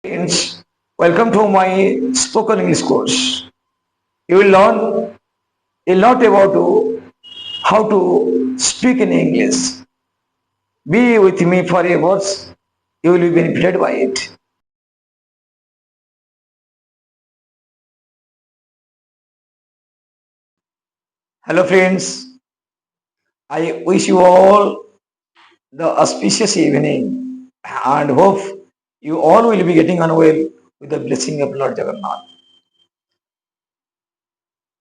Friends, welcome to my spoken English course. You will learn a lot about how to speak in English. Be with me for a words. You will be benefited by it. Hello, friends. I wish you all the auspicious evening and hope you all will be getting on well with the blessing of Lord Jagannath.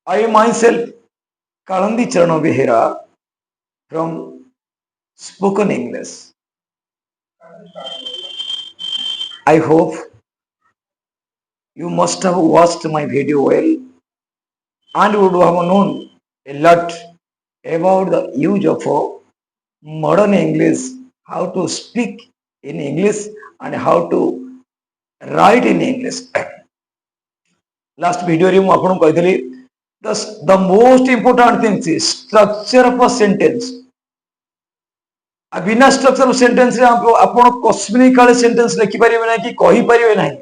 I myself, Kalandi Charano Behera from Spoken English. I hope you must have watched my video well and would have known a lot about the use of modern English, how to speak in English and how to write in English. Last video रे आपको कहली the most important thing is structure of a sentence. बिना structure sentence रे आपण कस्मिनी काले sentence लिखि परिबे ना कि कहि परिबे नाही.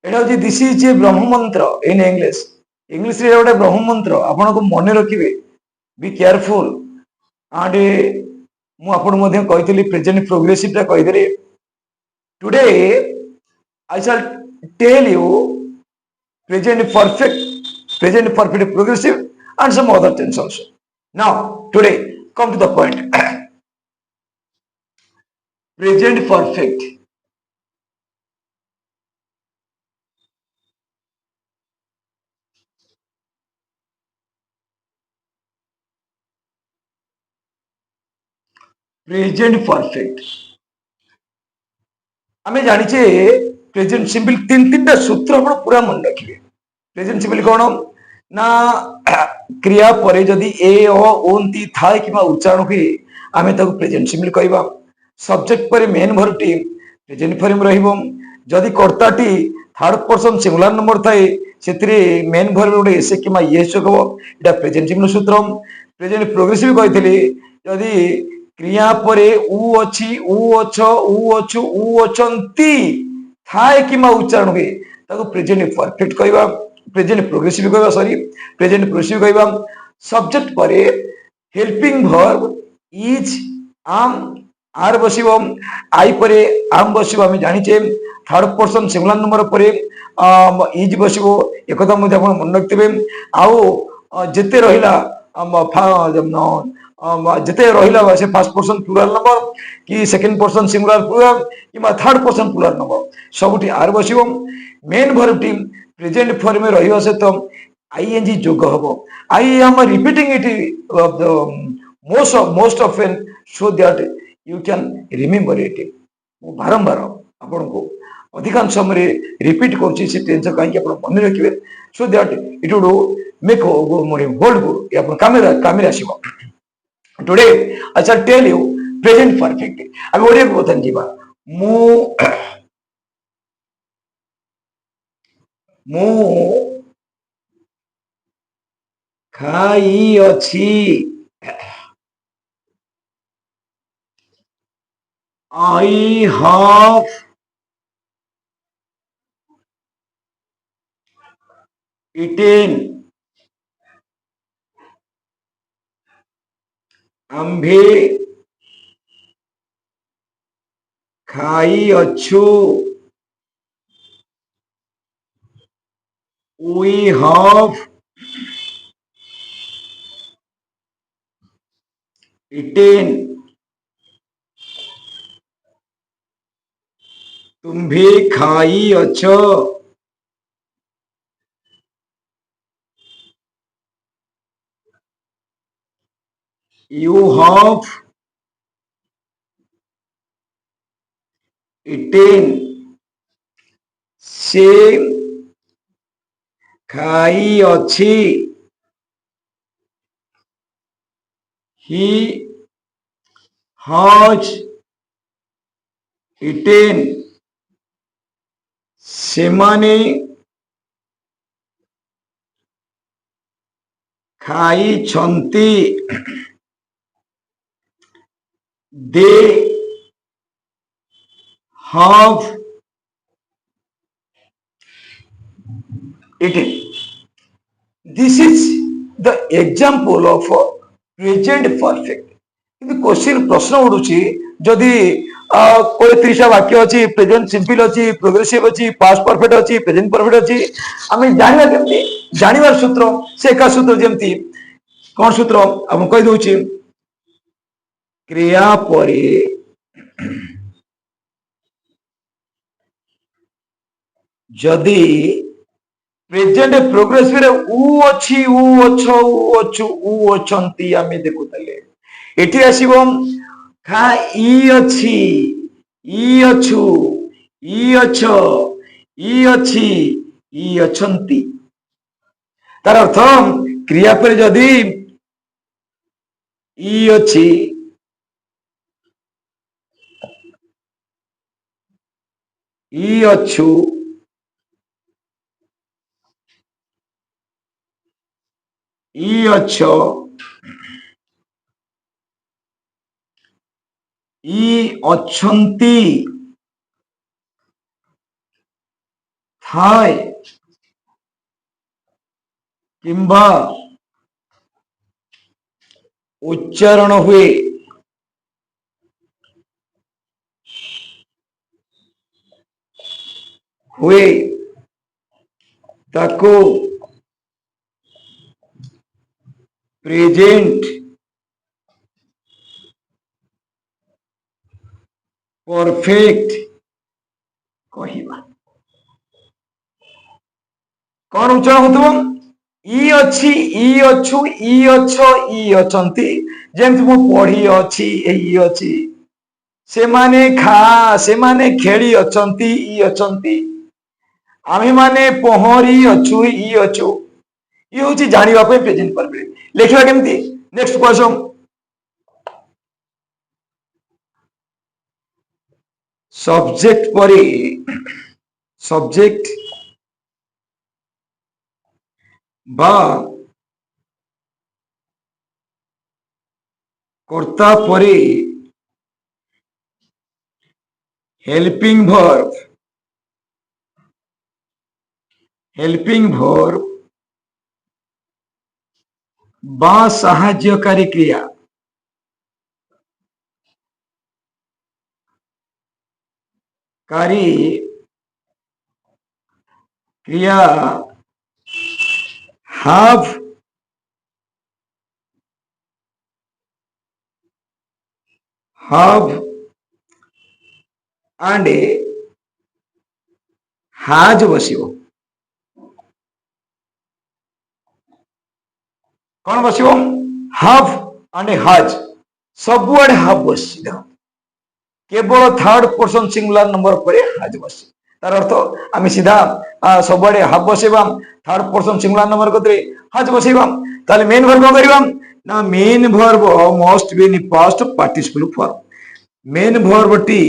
एटा होची दिस इज ए ब्रह्म मंत्र इन इंग्लिश. इंग्लिश रे गोटे ब्रह्म मंत्र आपण को मन रखिबे. बी केयरफुल एंड मु आपण मध्ये कहितली प्रेजेंट प्रोग्रेसिव टा कहिदरे. Today I shall tell you present perfect progressive and some other tense also. Now today come to the point. Present perfect. Present perfect. आमे जानिचे प्रेजेंट सिंपल तीन तीन टा सूत्र आपण पूरा मन रखिबे. प्रेजेंट सिंपल कोन ना क्रिया परे जदी ए ओ ओंती थाए किबा उच्चारण हुए आमे ताको प्रेजेंट सिंपल कहबा. सब्जेक्ट परे मेन वर्ब टी प्रेजेंट फॉर्म रहिबो. जदी कर्ताटी थर्ड पर्सन सिंगुलर नंबर थाए सेतरे मेन वर्ब गोटे एसे किबा येस जोगबो. एटा प्रेजेंट सिंपल सूत्र. प्रेजेंट प्रोग्रेसिव कहितली जदी क्रिया परे उ अछि उ अछ उ अछु उ अछंती थाए किमा उच्चारण हुए ताको प्रेजेंट परफेक्ट कहबा. प्रेजेंट प्रोग्रेसिव कहबा सॉरी प्रेजेंट प्रोग्रेसिव कहबा. सब्जेक्ट परे हेल्पिंग वर्ब इज आम आर बसिबो. आई परे आम बसिबो. आमे जानिचे थर्ड पर्सन सिंगुलर नंबर परे इज बसिबो. एकदा मध्ये आपण मन रखिबे. आउ जेते रहिला जिते रहा से फर्स्ट पर्सन प्लूराल नंबर कि सेकंड पर्सन सिंगुलर प्लूराल कि थर्ड पर्सन प्लूराल नंबर सबुठी आर बसिबो. मेन वर्ब टी प्रेजेंट फॉर्म में रहिबा से तो आईएनजी जोग हबो. I am repeating it most often so that you can remember it. बारंबार आपन को अधिकांश समय रिपीट करछि से टेंस काहे आपन मन रखिबे so that it would make hold good आपन कामे आसीबो. Today I shall tell you present perfect. अब ओडिया को बतन जीवा. मु मु खाई अछि. I have eaten. आम्भे खाई अछु. We have eaten. तुम्भे खाई अछ. You have eaten. से खाई अछि. He has eaten. सेमाने खाई छंती. They have 18. This is the example of present perfect. କିନ୍ତୁ क्वेश्चन प्रश्न उठुची जदि 20-30 वाक्य अच्छी प्रेजेंट सिंपल अच्छी प्रोग्रेसिव अच्छी पास्ट परफेक्ट अच्छी प्रेजेंट परफेक्ट अच्छी आम जानवा केमती जानवर सूत्र से एका सूत्र जमती कौन सूत्र हम कही दउची क्रिया परे जदि प्रेजेंट प्रोग्रेसिव रे उ अछि उ अछ उ अछु उ अछंती आमे देखुतले एठी आसीबो खा इ अछि इ अछु इ अछ इ अछि इ अछंती तार अर्थ क्रिया पर जदि इ अछि इ अछु इ अछ इ अछंती थाए किंबा उच्चारण हुए हुए ताको प्रेजेंट परफेक्ट कहिबा कौन उच्चारण होतबो इ अछि इ अछु इ अछ इ अछंती जेमति मु पढ़ी अछि इ अछि से माने खा से माने खेली अछंती इ अछंती आमे माने पहरी अछु इ अछु ये होची जानिबा पे प्रेजेंट परफेक्ट लेखिबा केमति नेक्स्ट क्वेश्चन सब्जेक्ट परे सब्जेक्ट बा कर्ता परे हेल्पिंग वर्ब बा साहाय्यकारी क्रिया कारी क्रिया have and has बसिबो कौन बसिबो have and has सबुआडे have बसी देखो केवल थर्ड पर्सन सिंगुलर नंबर पर has बसी तार अर्थ आम सीधा सबुआडे have बसेबा थर्ड पर्सन सिंगुलर नंबर कतरे has बसेबा ताले मेन वर्ब कौन करबा ना main verb must be in past participle form main verb टी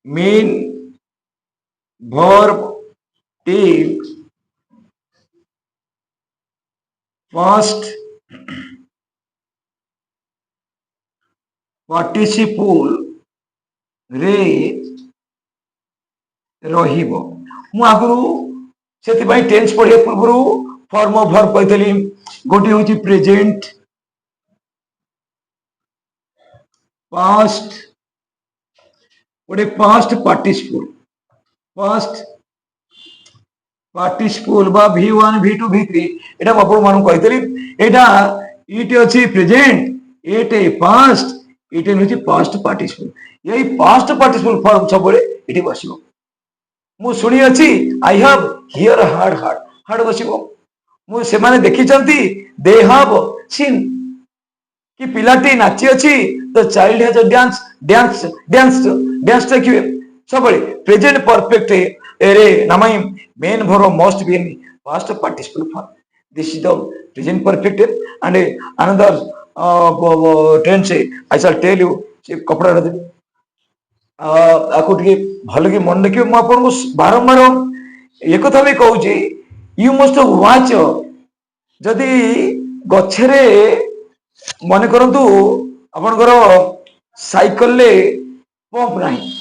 मेन वर्ब टी पास्ट पार्टिसिपल रे रहिबो मु आगु सेति भाई टेंस पढ़े पूर्व फॉर्म ऑफ वर्ब कहतली गोटी होची प्रेजेंट पास्ट गोटे पास्ट पार्टिसिपल बा V1 V2 V3 एटा आपण मानु कहतली एटा इट अछि प्रेजेंट एटे पास्ट इट होची पास्ट पार्टिसिपल यही पास्ट पार्टिसिपल फॉर्म सबले इठी बसिबो मु सुनी अछि आई हैव हियर हार्ड बसिबो मु से माने देखि चंती दे हैव सीन कि पिलाटी नाची अछि the child has a dance देखिबे सबले प्रेजेंट परफेक्ट एरे नामाई main verb must be in past participle form this is the present perfect and another tense I shall tell you से कपड़ा रदे आको टिके भल कि मन रखिबे मु आपन को बारंबार एक कथा भी कहू छी यू मस्ट वॉच जदि गछरे मन करंतु आपनकर साइकल ले पंप नाही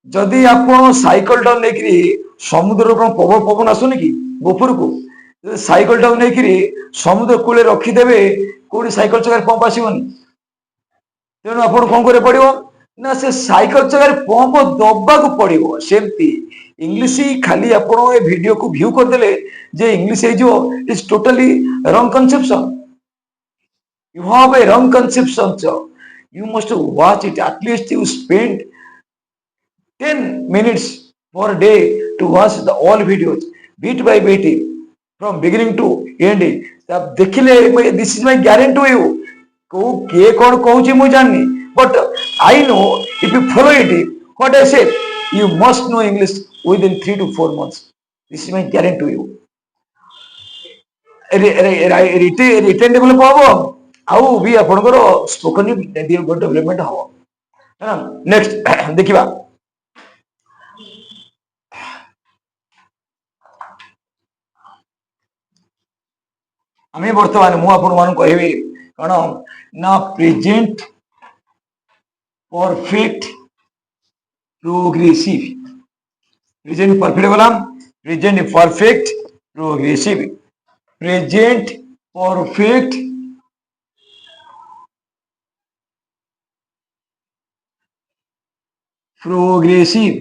जदि आपण साइकल टा लेकरी समुद्र पवन पवन आसुनि कि ऊपर को साइकल टाक नहीं समुद्र कूले रखीदे कौटी साइकल चकार पंप आसबनी तेणु आप कौन कर पड़ो ना से साइकल चकार पंप दबा पड़ो सेमती इंग्लिश खाली आप वीडियो को व्यू करदे जे इंग्लिश इज टोटली रंग कनसेप्शन you have a wrong conception so you must watch it at least you spend 10 minutes per day to watch the all videos bit by bit from beginning to end तब देखिले this is my guarantee to you को के कौन कहूँ मुझे जाननी but I know if you follow it what I said you must know English within 3 to 4 months this is my guarantee to you written develop हम आउ भी आपंकर स्पोकन डेभलपमेंट हम नेक्स्ट देखा आम बर्तमान मुझे कहि कौन ना present perfect progressive present perfect गला present perfect progressive present perfect progressive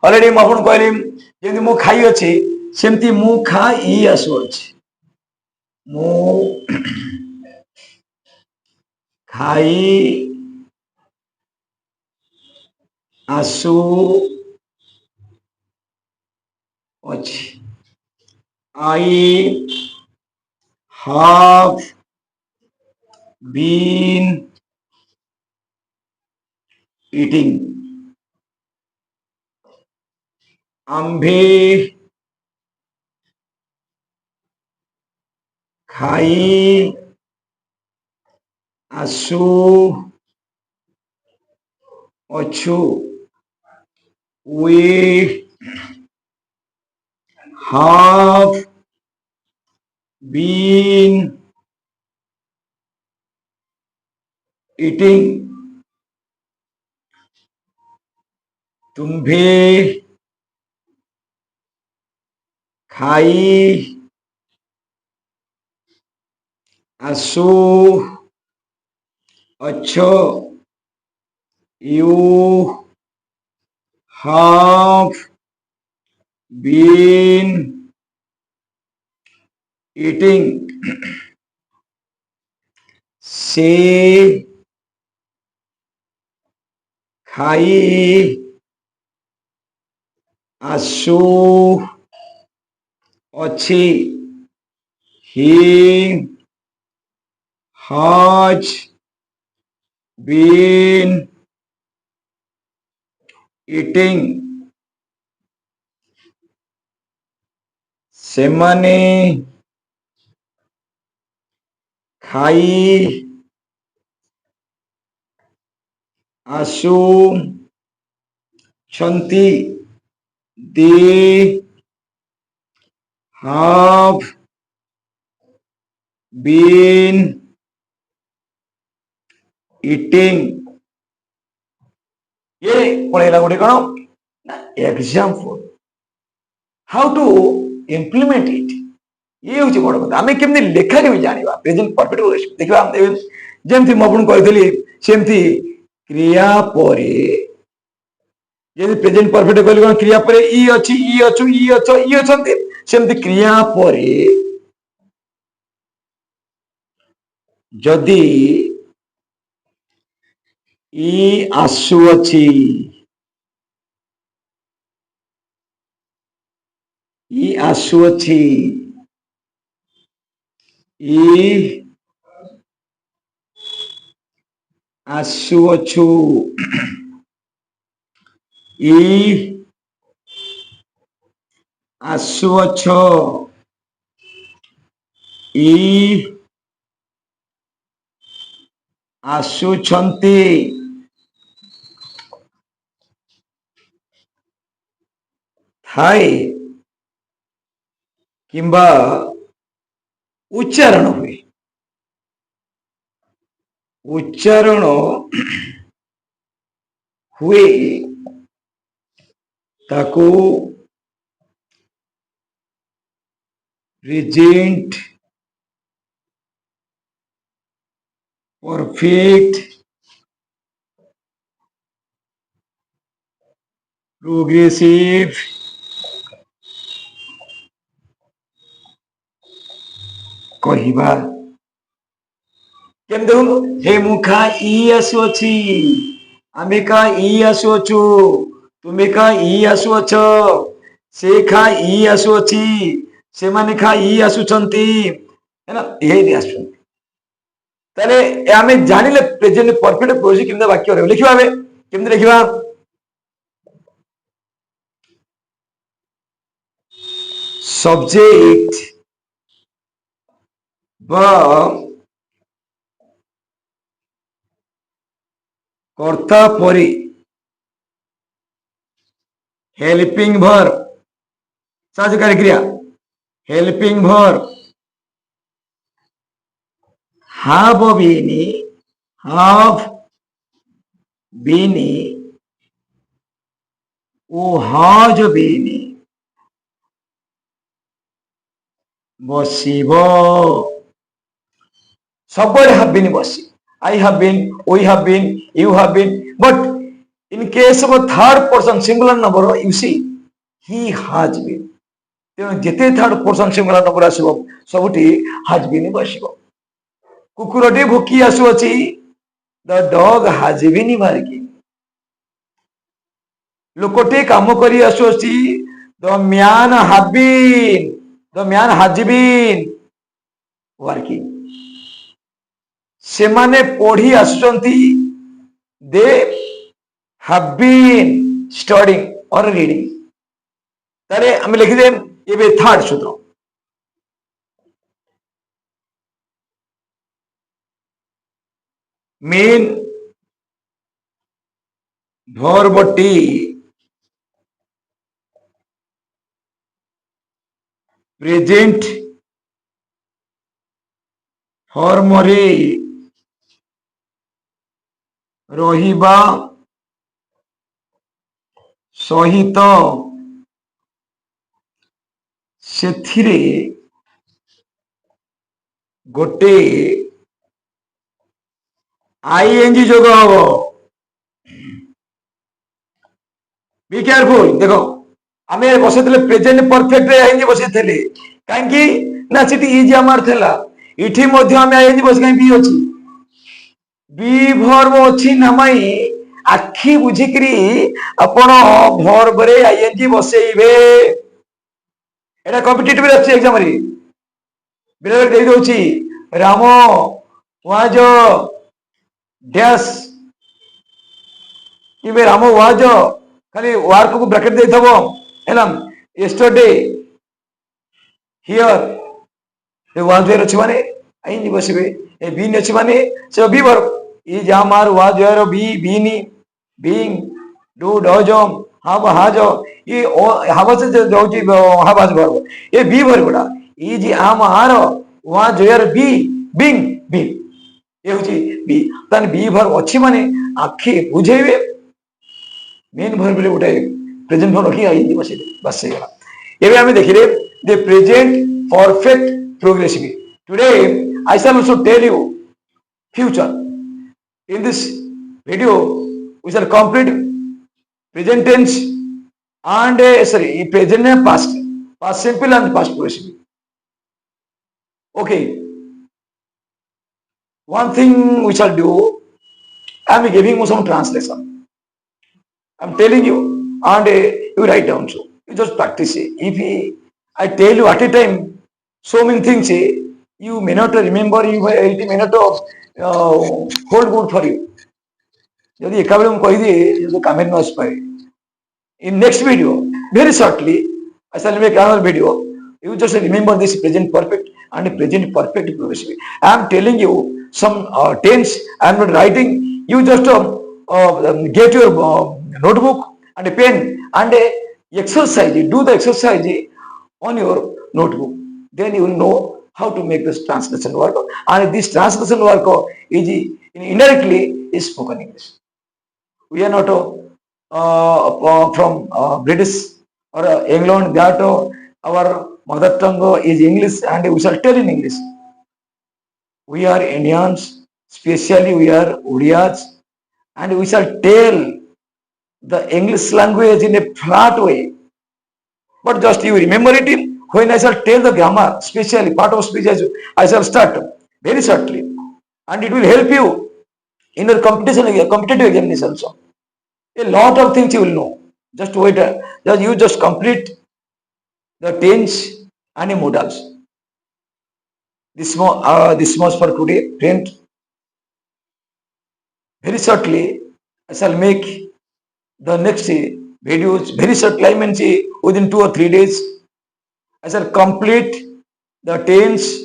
already मुझे कहली जमी मु खाई अच्छे सेमती मु खाई आसुअछि मु खाई आसु अच्छी I have been eating आम्भे खाई आसु अच्छु we have been eating तुम्भे खाई आसु अच्छो you have been eating से खाई आसु अच्छी he has been eating सेमाने खाई आसु छंती they have been eating ये पढ़ेगा गोटे कौन example how to implement it ये हूँ बड़ कथा आम केमती लेखा के जाना प्रेजेंट परफेक्ट देखा जमी मुझे कही सेमती क्रिया पर प्रेजेंट परफेक्ट कहली कौन क्रिया पर ई अच्छी ई अच्छु ई अच ई अच्छा सेमती क्रिया पर जदि ई आसुअछि ई आसुअछि ई आसुअछु ई आसुअछ ई आसुछंती थाए किंबा उच्चारण हुए उच्चारण हुए ताको प्रेजेंट परफेक्ट प्रोग्रेसिव कहवा केम देखो हे मुखा ई आसुअछि आमे का ई आसुअछु तुमे का ई आसुअछ से खा ई आसुअछि से माने खा ई आसुचंती है ना ये आसुचंती ताले आमे जानिले प्रेजेंट परफेक्ट प्रोग्रेसिव केमदा वाक्य रे लिखिबा आमे केमदा लिखिबा सब्जेक्ट बा कर्ता परी हेल्पिंग वर्ब साहाय्यकारी क्रिया helping verb have been O has been ବସିବ ସବୁବେଳେ have been ବସି I have been we have been you have been but in case of a third person singular number you see he has been ତେଣୁ ଯେତେ third person singular number ଆସିବ ସବୁଠି has been ବସିବ କୁକୁରଟି ଭୋକି ଆସୁଅଛି the dog has been working ଲୋକଟି କାମ କରି ଆସୁଅଛି the man has been working ସେମାନେ ପଢି ଆସୁଛନ୍ତି they have been studying or reading तारे हमें लिख दे ये थर्ड सूत्र मेन भर्बटी प्रेजेंट फॉर्म रे रहिबा सहित ସେଥିରେ गोटे आईएनजी जोग हम बी केयरफुल देखो आम बसई प्रेजेंट परफेक्ट आईएनजी बसई कहीं ना सीटी इज आमार थेला इठी मध्य आम आईएनजी बस कहीं बी अच्छी बी भर्ब अच्छी नामाई आखि बुझिकी आपण भर्ब रे आईएनजी बसइबे एटा कॉम्पिटिटिव अच्छी एग्जाम रे बेले दे दोची राम वाज डैश कि राम वाज खाली वर्क को ब्रैकेट दे थबो हैला yesterday here a was there अछि माने आईनी बसिबे ए बीन अछि माने से बी वर्ब इज आमार was there be been being do does have has ये हाव से जाउची हावाज वर्ब ए बी वर्बडा इज आमार was there be being be ये होची बी तन बी वर्ब अछि माने आखि बुझेबे मेन वर्ब रे गोटे प्रेजेंट फॉर्म रखी आई बस बस गला एबे हमें देखिले the present perfect progressive today I shall also tell you future in this video we shall complete present tense and present and past simple and past progressive. Okay, one thing we shall do, I am giving you some translation. I am telling you and you write down, so you just practice it. If I tell you at a time so many things, you may not remember, it may not hold good for you. यदि एक बार कही दिए जो काम न आस पाए in next video very shortly I shall make another video. You just remember this present perfect and present perfect progressive. I am telling you some tense I am not writing. You just get your notebook and a pen and exercise, do the exercise on your notebook, then you will know how to make this translation work, and this translation work is indirectly is spoken English. We are not from British or England that our mother tongue is English and we shall tell in English. We are Indians, especially we are Udiyas, and we shall tell the English language in a flat way. But just you remember it when I shall tell the grammar, especially part of speech, I shall start very shortly, and it will help you in your competitive examination also. A lot of things you will know. Just wait, just complete the tense and the modals. This much for today, friend. Very shortly, I shall make the next videos very shortly. I mean, within 2 or 3 days, I shall complete the tense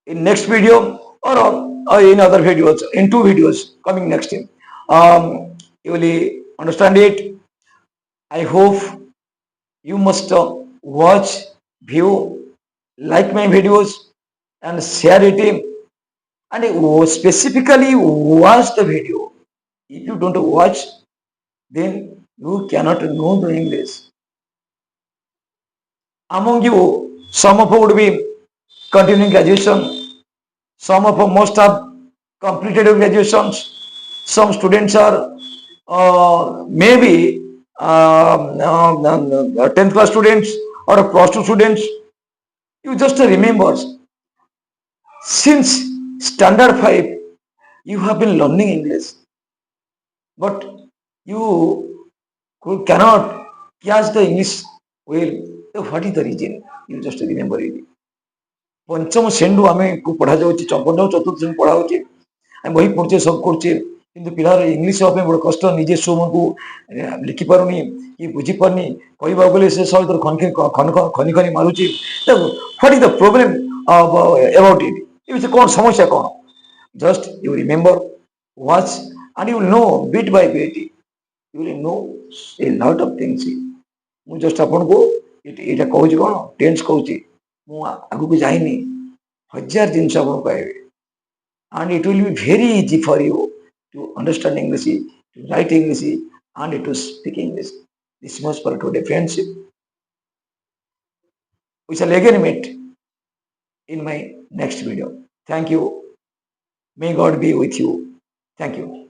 in next video or in other videos, in 2 videos coming next time. You will understand it. I hope you must watch, view, like my videos and share it and specifically watch the video. If you don't watch, then you cannot know the English. Among you, some of you would be continuing graduation, some of you must have completed your graduations, some students are maybe 10th class students or plus 2 students. You just remember, since standard 5, you have been learning English, but you cannot catch the English well. So what is the reason? You just remember it. पंचम श्रेणी आम को पढ़ा पंचम चतुर्थ श्रेणी पढ़ा आम बही पढ़ुचे सब करुचे कि पिलार इंग्लीश हाँ बड़े कष्ट निजे सुम को लिखिपारनी कि बुझीपारनी कहवा गले से सब खनि खनि मारुचे what is the problem about it ये कौन समस्या कौन just you remember watch and you will know bit by bit you will know a lot of things ମୁଁ ଜଷ୍ଟ ଆପଣଙ୍କୁ ଏଇଟା କହୁଛି କ'ଣ ଟେନ୍ସ କହୁଛି ମୁଁ ଆଗକୁ ଯାଇନି ହଜାର ଜିନିଷ ଆପଣଙ୍କୁ କହିବି and it will be very easy for you to understand English, to write English and to speak English. This much for today friendship. We shall again meet in my next video. Thank you. May God be with you. Thank you.